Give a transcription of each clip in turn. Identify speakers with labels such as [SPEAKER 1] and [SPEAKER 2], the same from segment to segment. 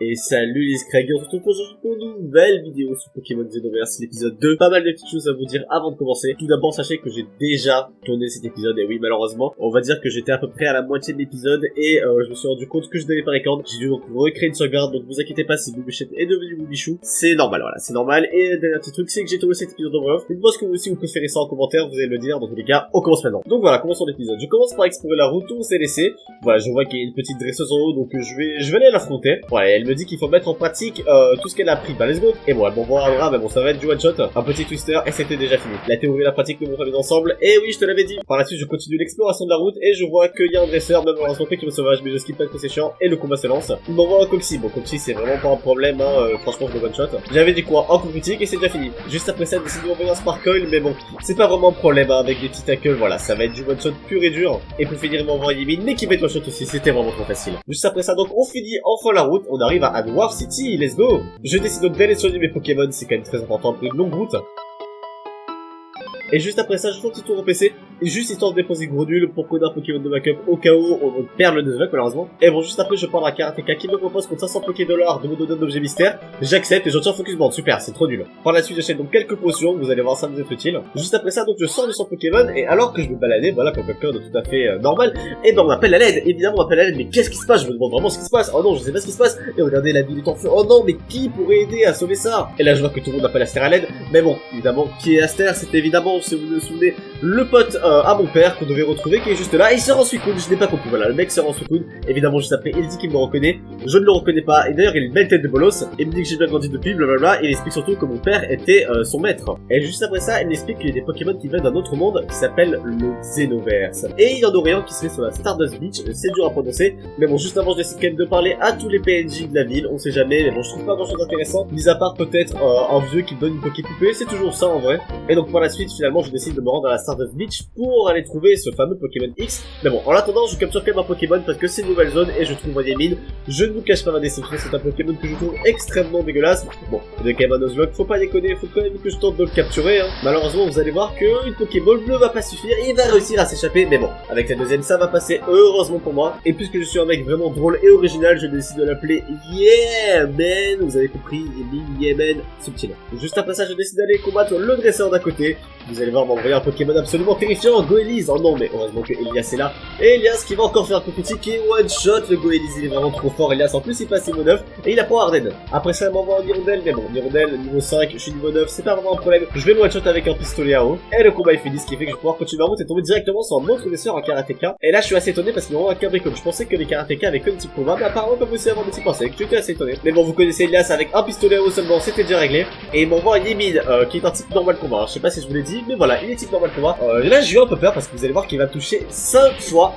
[SPEAKER 1] Et salut les Scraggy, on se retrouve aujourd'hui pour une nouvelle vidéo sur Pokémon Xenoverse, l'épisode 2. Pas mal de petites choses à vous dire avant de commencer. Tout d'abord, sachez que j'ai déjà tourné cet épisode, et oui, malheureusement, on va dire que j'étais à peu près à la moitié de l'épisode, et je me suis rendu compte que je devais pas record. J'ai dû donc recréer une sauvegarde, donc vous inquiétez pas si Boubichette est devenu Boubichou. C'est normal, voilà, c'est normal. Et dernier petit truc, c'est que j'ai tourné cet épisode en bref. Dites-moi ce que vous aussi vous préférez ça en commentaire, vous allez me le dire. Dans tous les cas, on commence maintenant. Donc voilà, commençons l'épisode. Je commence par explorer la route où on s'est laissé. Voilà, je vois qu'il y a une petite dresseuse en haut, donc je vais aller l'affronter. Voilà, elle me dit qu'il faut mettre en pratique tout ce qu'elle a appris. Bah let's go. Et bon, bon, mais bon, ça va être du one shot, un petit twister et c'était déjà fini. La théorie et la pratique nous vont travailler ensemble. Et oui, je te l'avais dit. Par la suite, je continue l'exploration de la route et je vois qu'il y a un dresseur, même en rencontré qui me sauvage, mais je skip pas que c'est chiant et le combat se lance. Il m'envoie un Coxy. Bon, Coxy c'est vraiment pas un problème, hein. Franchement, je le one shot. J'avais dit quoi, un coup critique et c'est déjà fini. Juste après ça, décide de m'envoyer un Sparkle, mais bon, c'est pas vraiment un problème, hein, avec des petits tackles. Voilà, ça va être du one shot pur et dur. Et pour finir, il m'envoie Yimine, mais qui va être one shot aussi. C'était vraiment trop facile. Juste après ça, donc on finit enfin la route. On arrive à Dwarf City. Let's go. Je décide donc d'aller soigner mes Pokémon, c'est quand même très important après une longue route. Et juste après ça, je fais un petit tour au PC, et juste histoire de déposer Grodul pour coder un Pokémon de backup au cas où on perd le Nuzlocke malheureusement. Et bon, juste après, je parle à Karateka qui me propose contre 500 $, de me donner un objet mystère. J'accepte et je tiens Focus Band, super, c'est trop nul. Par la suite, j'achète donc quelques potions, vous allez voir ça nous être utile. Juste après ça, donc je sors de son Pokémon, et alors que je me baladais, voilà, comme quelqu'un de tout à fait normal, et ben on m'appelle à l'aide, évidemment on m'appelle à l'aide, mais qu'est-ce qui se passe? Je me demande vraiment ce qui se passe. Oh non, je sais pas ce qui se passe. Et regardez, la ville est en feu. Oh non, mais qui pourrait aider à sauver ça? Et là, je vois que tout le monde appelle Aster à l'aide, mais bon, évidemment, qui est Aster? C'est évidemment, si vous vous souvenez, le pote à mon père qu'on devait retrouver qui est juste là, il se rend Suicune, je n'ai pas compris, voilà, le mec se rend Suicune, évidemment juste après il dit qu'il me reconnaît, je ne le reconnais pas, et d'ailleurs il a une belle tête de bolos, il me dit que j'ai bien grandi depuis, blablabla, et il explique surtout que mon père était son maître. Et juste après ça, il m'explique qu'il y a des Pokémon qui viennent d'un autre monde qui s'appelle le Xenoverse. Et il y en aurait un qui serait sur la Stardust Beach, c'est dur à prononcer, mais bon juste avant je décide quand même de parler à tous les PNJ de la ville, on sait jamais, mais bon je trouve pas grand chose d'intéressant, mis à part peut-être un vieux qui me donne une Poké-poupée, c'est toujours ça en vrai. Et donc par la suite finalement je décide de me rendre à la Stardust Beach pour aller trouver ce fameux Pokémon X. Mais bon, en attendant, je capture quand même un Pokémon parce que c'est une nouvelle zone et je trouve Yimine. Je ne vous cache pas ma déception, c'est un Pokémon que je trouve extrêmement dégueulasse. Bon, il est quand même un Nuzlocke, faut pas déconner, faut quand même que je tente de le capturer. Hein. Malheureusement, vous allez voir que une Pokéball ne va pas suffire et il va réussir à s'échapper. Mais bon, avec la deuxième, ça va passer, heureusement pour moi. Et puisque je suis un mec vraiment drôle et original, je décide de l'appeler Yeah Man. Vous avez compris, Yeah Man, subtil. Juste après ça, je décide d'aller combattre le dresseur d'à côté. Vous allez voir m'envoyer un Pokémon absolument terrifiant, Goéliz. Oh non, mais heureusement que Elias est là. Et Elias qui va encore faire un coup critique et one shot le Goéliz, il est vraiment trop fort. Elias en plus il passe niveau 9 et il a pas Arden. Après ça, il m'envoie un Hirondelle, mais bon, Hirondelle niveau 5, je suis niveau 9, c'est pas vraiment un problème. Je vais le one shot avec un pistolet à eau. Et le combat est fini, ce qui fait que je vais pouvoir continuer ma route et tomber directement sur un autre dresseur en Karateka. Et là, je suis assez étonné parce qu'il m'envoie un Cabricole. Je pensais que les Karateka avaient que des types combat, mais apparemment, comme aussi avoir des types insectes. J'étais assez étonné. Mais bon, vous connaissez Elias avec un pistolet à eau seulement, c'était déjà réglé. Et il m'envoie un Yimine, qui est un type normal combat. Alors, je sais pas si je vous l'ai dit, mais voilà, il est type normal combat. Là, j'ai eu un peu peur parce que vous allez voir qu'il va me toucher 5 fois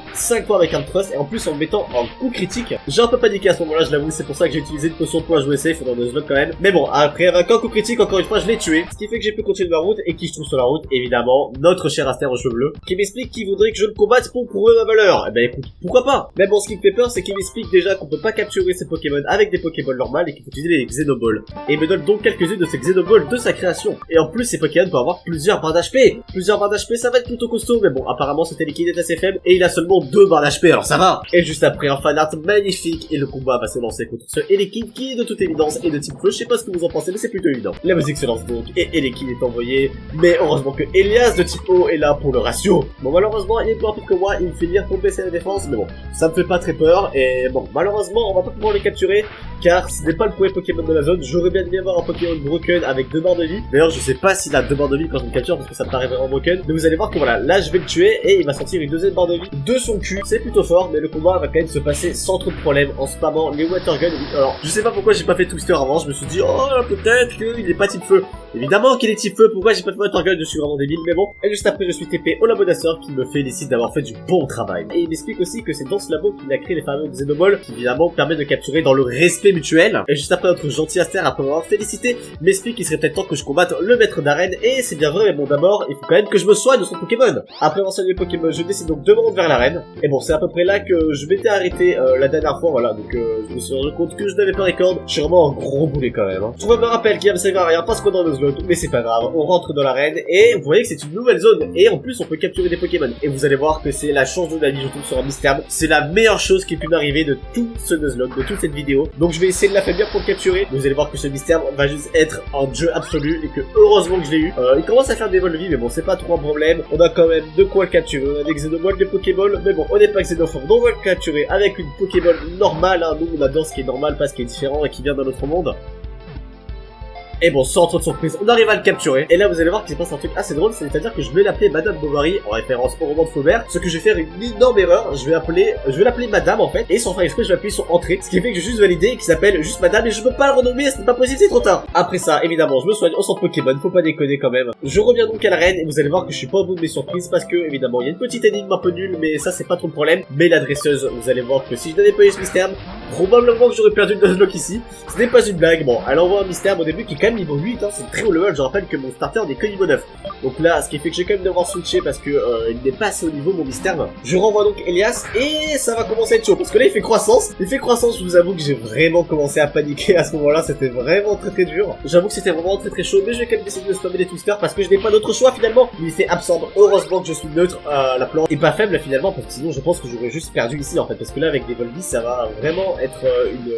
[SPEAKER 1] avec un trust et en plus en me mettant en coup critique. J'ai un peu paniqué à ce moment-là, je l'avoue, c'est pour ça que j'ai utilisé une potion pour jouer safe dans le slot quand même. Mais bon, après avec un coup critique, encore une fois, je l'ai tué, ce qui fait que j'ai pu continuer ma route et qui je trouve sur la route, évidemment, notre cher Aster aux cheveux bleus, qui m'explique qu'il voudrait que je le combatte pour prouver ma valeur. Eh ben écoute, pourquoi pas? Mais bon, ce qui me fait peur, c'est qu'il m'explique déjà qu'on peut pas capturer ces Pokémon avec des Pokéballs normales et qu'il faut utiliser les Xenoballs. Et il me donne donc quelques-unes de ces Xenoballs de sa création. Et en plus, ces Pokémon peuvent avoir plusieurs barres d'HP. Plusieurs barres d'HP, ça va être plutôt costaud, mais bon, apparemment, c'était liquide est assez faible et il a seulement 2 barres d'HP, alors ça va. Et juste après un fanart magnifique et le combat va se lancer contre ce Elekid qui de toute évidence est de type feu. Je sais pas ce que vous en pensez, mais c'est plutôt évident. La musique se lance donc et Elekid est envoyé, mais heureusement que Elias de type eau est là pour le ratio. Bon, malheureusement il est plus rapide que moi, il me fait lire pour baisser la défense, mais bon, ça me fait pas très peur. Et bon, malheureusement on va pas pouvoir les capturer car ce n'est pas le premier Pokémon de la zone. J'aurais bien aimé avoir un Pokémon broken avec 2 barres de vie. D'ailleurs je sais pas s'il a 2 barres de vie quand je le capture parce que ça me paraît vraiment broken, mais vous allez voir que voilà, là je vais le tuer et il va sortir une deuxième barre de vie de son cul. C'est plutôt fort, mais le combat va quand même se passer sans trop de problèmes en spammant les water guns. Alors je sais pas pourquoi j'ai pas fait twister avant, je me suis dit oh peut-être qu'il est pas type feu. Évidemment qu'il est type feu, pourquoi j'ai pas fait water gun, je suis vraiment débile, mais bon. Et juste après je suis TP au labo d'Aster qui me félicite d'avoir fait du bon travail. Et il m'explique aussi que c'est dans ce labo qu'il a créé les fameux Xenoballs qui évidemment permet de capturer dans le respect mutuel. Et juste après notre gentil Aster après m'avoir félicité m'explique qu'il serait peut-être temps que je combatte le maître d'arène et c'est bien vrai, mais bon d'abord, il faut quand même que je me soigne de son Pokémon. Après avoir soigné le Pokémon, je décide donc de me rendre vers l'arène. Et bon, c'est à peu près là que je m'étais arrêté la dernière fois, voilà. Donc je me suis rendu compte que je n'avais pas record. Je suis vraiment un gros boulet quand même. Hein. Je me rappelle qu'il va me servir à rien parce qu'on est dans le zone, mais c'est pas grave. On rentre dans l'arène et vous voyez que c'est une nouvelle zone. Et en plus, on peut capturer des Pokémon. Et vous allez voir que c'est la chance de la vie, je trouve, sur un Misterm. C'est la meilleure chose qui ait pu m'arriver de tout ce Nuzlocke, de toute cette vidéo. Donc je vais essayer de l'affaiblir pour le capturer. Vous allez voir que ce Misterm va juste être un jeu absolu et que heureusement que je l'ai eu. Il commence à faire des vols de vie, mais bon, c'est pas trop un problème. On a quand même de quoi le capturer. On a des Xénoballs, des Pokéballs, mais bon, on n'est pas xénophobe, donc on va le capturer avec une Pokéball normale. Hein. Nous, on adore ce qui est normal, pas ce qui est différent et qui vient d'un autre monde. Et bon, sans trop de surprise, on arrive à le capturer. Et là, vous allez voir qu'il se passe un truc assez drôle, c'est-à-dire que je vais l'appeler Madame Bovary, en référence au roman de Flaubert. Ce que je vais faire une énorme erreur, je vais l'appeler Madame, en fait. Et sans faire exprès, je vais appuyer sur Entrée. Ce qui fait que je vais juste valider et qu'il s'appelle juste Madame. Et je peux pas le renommer, c'est pas possible, c'est trop tard. Après ça, évidemment, je me soigne au centre Pokémon, faut pas déconner quand même. Je reviens donc à l'arène et vous allez voir que je suis pas au bout de mes surprises parce que, évidemment, il y a une petite énigme un peu nulle, mais ça, c'est pas trop le problème. Mais la dresseuse, vous allez voir que si je n'avais pas eu ce Misterm, probablement que j'aurais perdu le Nuzlocke ici. Ce n'est pas une blague. Bon, elle envoie un Misterm au début qui est quand même niveau 8, hein, c'est très haut level. Je rappelle que mon starter n'est que niveau 9. Donc là, ce qui fait que je vais quand même devoir switcher parce que il n'est pas assez haut niveau mon Misterm. Je renvoie donc Elias et ça va commencer à être chaud parce que là il fait croissance. Il fait croissance, je vous avoue que j'ai vraiment commencé à paniquer à ce moment-là. C'était vraiment très dur. J'avoue que c'était vraiment très chaud, mais je vais quand même décider de spammer les twisters parce que je n'ai pas d'autre choix finalement. Il fait absorbe. Heureusement que je suis neutre à la plante et pas faible finalement parce que sinon je pense que j'aurais juste perdu ici en fait parce que là avec des Volvis ça va vraiment être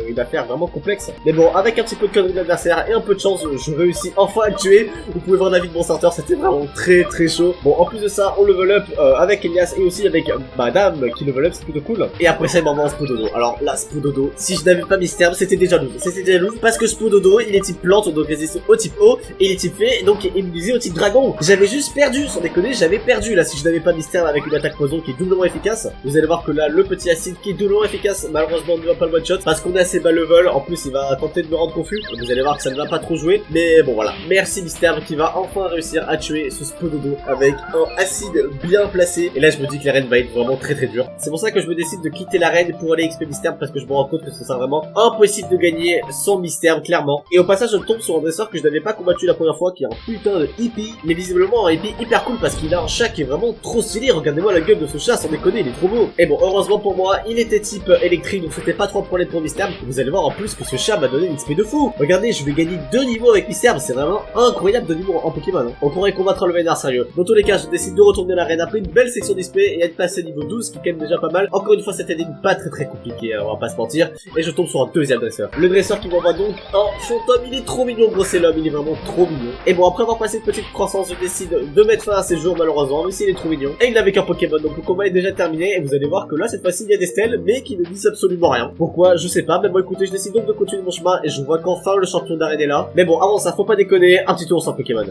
[SPEAKER 1] une affaire vraiment complexe. Mais bon, avec un petit peu de connerie de l'adversaire et un peu de chance, je réussis enfin à le tuer. Vous pouvez voir la vie de mon starter, c'était vraiment très chaud. Bon, en plus de ça, on level up avec Elias et aussi avec Madame qui level up, c'est plutôt cool. Et après ça, il m'envoie un Spododo. Alors là, Spododo, si je n'avais pas Misterm, c'était déjà loose. C'était déjà loose parce que Spododo, il est type plante, donc résiste au type eau, et il est type fée, donc immunisé au type dragon. J'avais juste perdu, sans déconner, j'avais perdu là si je n'avais pas Misterm avec une attaque poison qui est doublement efficace. Vous allez voir que là, le petit acide qui est doublement efficace, malheureusement, ne va pas le one shot parce qu'on est assez bas level. En plus, il va tenter de me rendre confus. Donc, vous allez voir que ça ne va pas trop jouer. Mais bon, voilà. Merci Misterm qui va enfin réussir à tuer ce Spododo avec un acide bien placé. Et là, je me dis que l'arène va être vraiment très dure. C'est pour ça que je me décide de quitter l'arène pour aller XP Misterm parce que je me rends compte que ce sera vraiment impossible de gagner sans Misterm, clairement. Et au passage, je tombe sur un dresseur que je n'avais pas combattu la première fois, qui est un putain de hippie. Mais visiblement, un hippie hyper cool parce qu'il a un chat qui est vraiment trop stylé. Regardez-moi la gueule de ce chat, sans déconner, il est trop beau. Et bon, heureusement pour moi, il était type électrique, donc c'était pas trop un problème pour Misterm. Vous allez voir en plus que ce chat m'a donné une XP de fou. Regardez, je vais gagner 2 niveaux avec Misterm, c'est vraiment incroyable de niveau en Pokémon. Hein. On pourrait combattre le vénère sérieux. Dans tous les cas, je décide de retourner à l'arène après une belle section d'XP et être passé niveau 12, qui est quand même déjà pas mal. Encore une fois, cette année pas très compliquée, on va pas se mentir. Et je tombe sur un deuxième dresseur. Le dresseur qui m'envoie donc un fantôme, il est trop mignon, gros, c'est l'homme, il est vraiment trop mignon. Et bon, après avoir passé une petite croissance, je décide de mettre fin à ces jours, malheureusement, même s'il est trop mignon. Et il n'avait qu'un Pokémon, donc le combat est déjà terminé. Et vous allez voir que là, cette fois-ci, il y a des stèles, mais qui ne disent absolument rien. Pourquoi? Je sais pas. Mais bon, écoutez, je décide donc de continuer mon chemin et je vois qu'enfin le champion d'arène est là. Mais bon, avant ça, faut pas déconner, un petit tour sans Pokémon.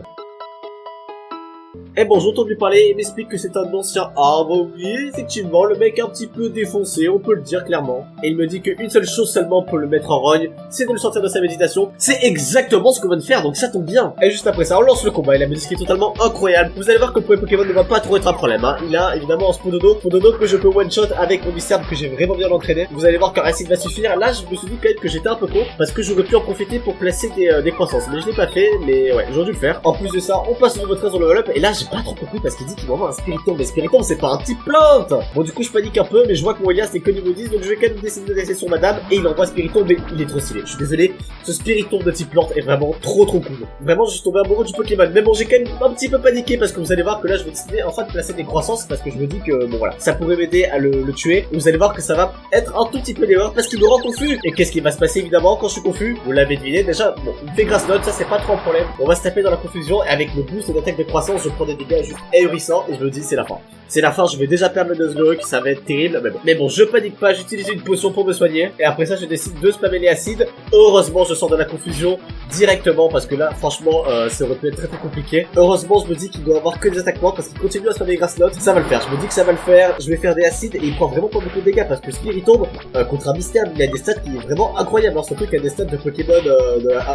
[SPEAKER 1] Et bon, j'ai entendu parler, il m'explique que c'est un ancien arbre, oui, effectivement, le mec est un petit peu défoncé, on peut le dire clairement. Et il me dit qu'une seule chose seulement pour le mettre en rogne, c'est de le sortir de sa méditation. C'est exactement ce qu'on vient de faire, donc ça tombe bien. Et juste après ça, on lance le combat, et la musique est totalement incroyable. Vous allez voir que pour les Pokémon ne va pas trop être un problème, hein. Il a évidemment un Spododo que je peux one-shot avec mon Misterm que j'ai vraiment bien entraîné. Vous allez voir qu'un acide va suffire. Là, je me suis dit quand même que j'étais un peu con, parce que j'aurais pu en profiter pour placer des croissances. Mais je l'ai pas fait, mais ouais, j'aurais dû le faire. En plus de ça, on passe au niveau 13 dans le level up, et là, j'ai pas trop compris parce qu'il dit qu'il m'envoie un Spiritomb, mais Spiritomb c'est pas un type plante. Bon, du coup je panique un peu, mais je vois que mon Elias n'est que niveau 10, donc je vais quand même décider de laisser sur Madame, et il envoie Spiritomb, mais il est trop stylé. Je suis désolé, ce Spiritomb de type plante est vraiment trop cool. Vraiment, je suis tombé amoureux du Pokémon, mais bon, j'ai quand même un petit peu paniqué parce que vous allez voir que là je vais décider enfin de placer des croissances parce que je me dis que bon voilà, ça pourrait m'aider à le tuer. Et vous allez voir que ça va être un tout petit peu d'erreur parce qu'il me rend confus. Et qu'est-ce qui va se passer évidemment quand je suis confus? Vous l'avez deviné déjà, bon, il me fait grasse note, ça c'est pas trop un problème. On va se taper dans la confusion et avec le boost d'attaque de croissance, je prends des dégâts juste ahurissants et je me dis c'est la fin. C'est la fin, je vais déjà perdre le Nuzlocke, ça va être terrible, mais bon, je panique pas, j'utilise une potion pour me soigner, et après ça, je décide de spammer les acides. Heureusement, je sors de la confusion directement, parce que là, franchement, ça aurait pu être très compliqué. Heureusement, je me dis qu'il doit avoir que des attaquements, parce qu'il continue à spammer les grasses notes, ça va le faire, je me dis que ça va le faire, je vais faire des acides, et il prend vraiment pas beaucoup de dégâts, parce que Spiritomb, contre un Misterm, il a des stats qui est vraiment incroyable, alors surtout qu'il a des stats de Pokémon,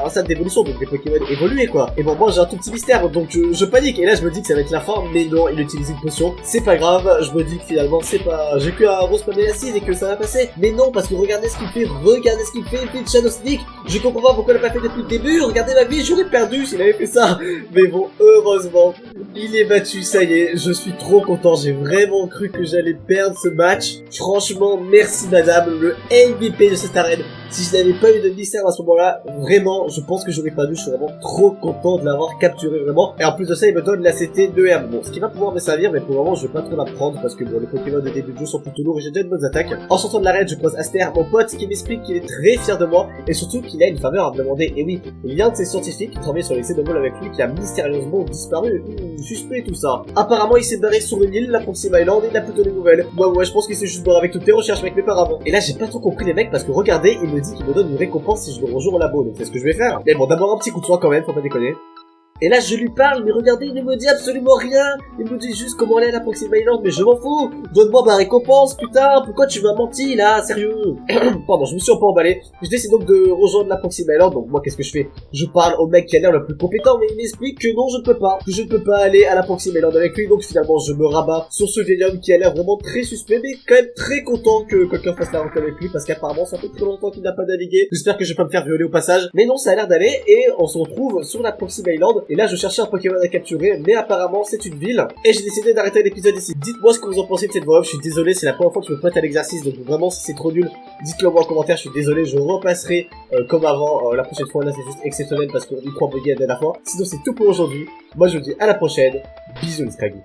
[SPEAKER 1] un stade d'évolution, donc des Pokémon évolués, quoi. Et bon, moi, j'ai un tout petit Misterm, donc je panique, et là, je me dis que ça va être la fin, mais non, il utilise une potion, c'est pas grave, je me dis que finalement c'est pas... J'ai que un rose palmier acide et que ça va passer. Mais non, parce que regardez ce qu'il fait, il fait de Shadow Sneak. Je comprends pas pourquoi il l'a pas fait depuis le début, regardez ma vie, j'aurais perdu s'il avait fait ça. Mais bon, heureusement, il est battu, ça y est, je suis trop content, j'ai vraiment cru que j'allais perdre ce match. Franchement, merci madame, le MVP de cette arène. Si je n'avais pas eu de mystère à ce moment-là, vraiment, je pense que j'aurais perdu, je suis vraiment trop content de l'avoir capturé, vraiment. Et en plus de ça, il me donne la CT de Herbe. Bon, ce qui va pouvoir me servir, mais pour le moment, je vais pas trop la prendre, parce que bon, les Pokémon de début de jeu sont plutôt lourds et j'ai déjà de bonnes attaques. En sortant de l'arène, je croise Aster, mon pote, qui m'explique qu'il est très fier de moi, et surtout qu'il a une faveur à me demander. Et oui, il y a un de ses scientifiques qui travaillait sur l'excès de vol avec lui, qui a mystérieusement disparu. Suspect tout ça. Apparemment, il s'est barré sur une île, la Proxima Island, et il n'a plus donné de nouvelles. Ouais, je pense qu'il s'est juste barré avec toutes les recherches avec mes parents. Et là, j'ai pas trop compris les mecs, parce que regardez, il me dit qu'il me donne une récompense si je le rejoins au labo, donc c'est ce que je vais faire. Mais bon, d'abord un petit coup de soin quand même, faut pas déconner. Et là, je lui parle, mais regardez, il ne me dit absolument rien. Il me dit juste comment aller à la Proxima Island, mais je m'en fous. Donne-moi ma récompense, putain. Pourquoi tu m'as menti, là, sérieux? Pardon, je me suis un peu emballé. Je décide donc de rejoindre la Proxima Island, donc moi, qu'est-ce que je fais? Je parle au mec qui a l'air le plus compétent, mais il m'explique que non, je ne peux pas. Que je ne peux pas aller à la Proxima Island avec lui, donc finalement, je me rabats sur ce vieil homme qui a l'air vraiment très suspect, mais quand même très content que quelqu'un fasse la rencontre avec lui, parce qu'apparemment, ça fait très longtemps qu'il n'a pas navigué. J'espère que je vais pas me faire violer au passage. Mais non, ça a l'air d'aller, et on se retrouve sur la Proxima Island. Et là, je cherchais un Pokémon à capturer, mais apparemment c'est une ville. Et j'ai décidé d'arrêter l'épisode ici. Dites-moi ce que vous en pensez de cette voix off. Je suis désolé, c'est la première fois que je me prête à l'exercice, donc vraiment si c'est trop nul, dites-le moi en commentaire. Je suis désolé, je repasserai comme avant la prochaine fois. Là c'est juste exceptionnel parce qu'on y croit bugger la dernière fois. Sinon c'est tout pour aujourd'hui. Moi je vous dis à la prochaine. Bisous les Scraggy.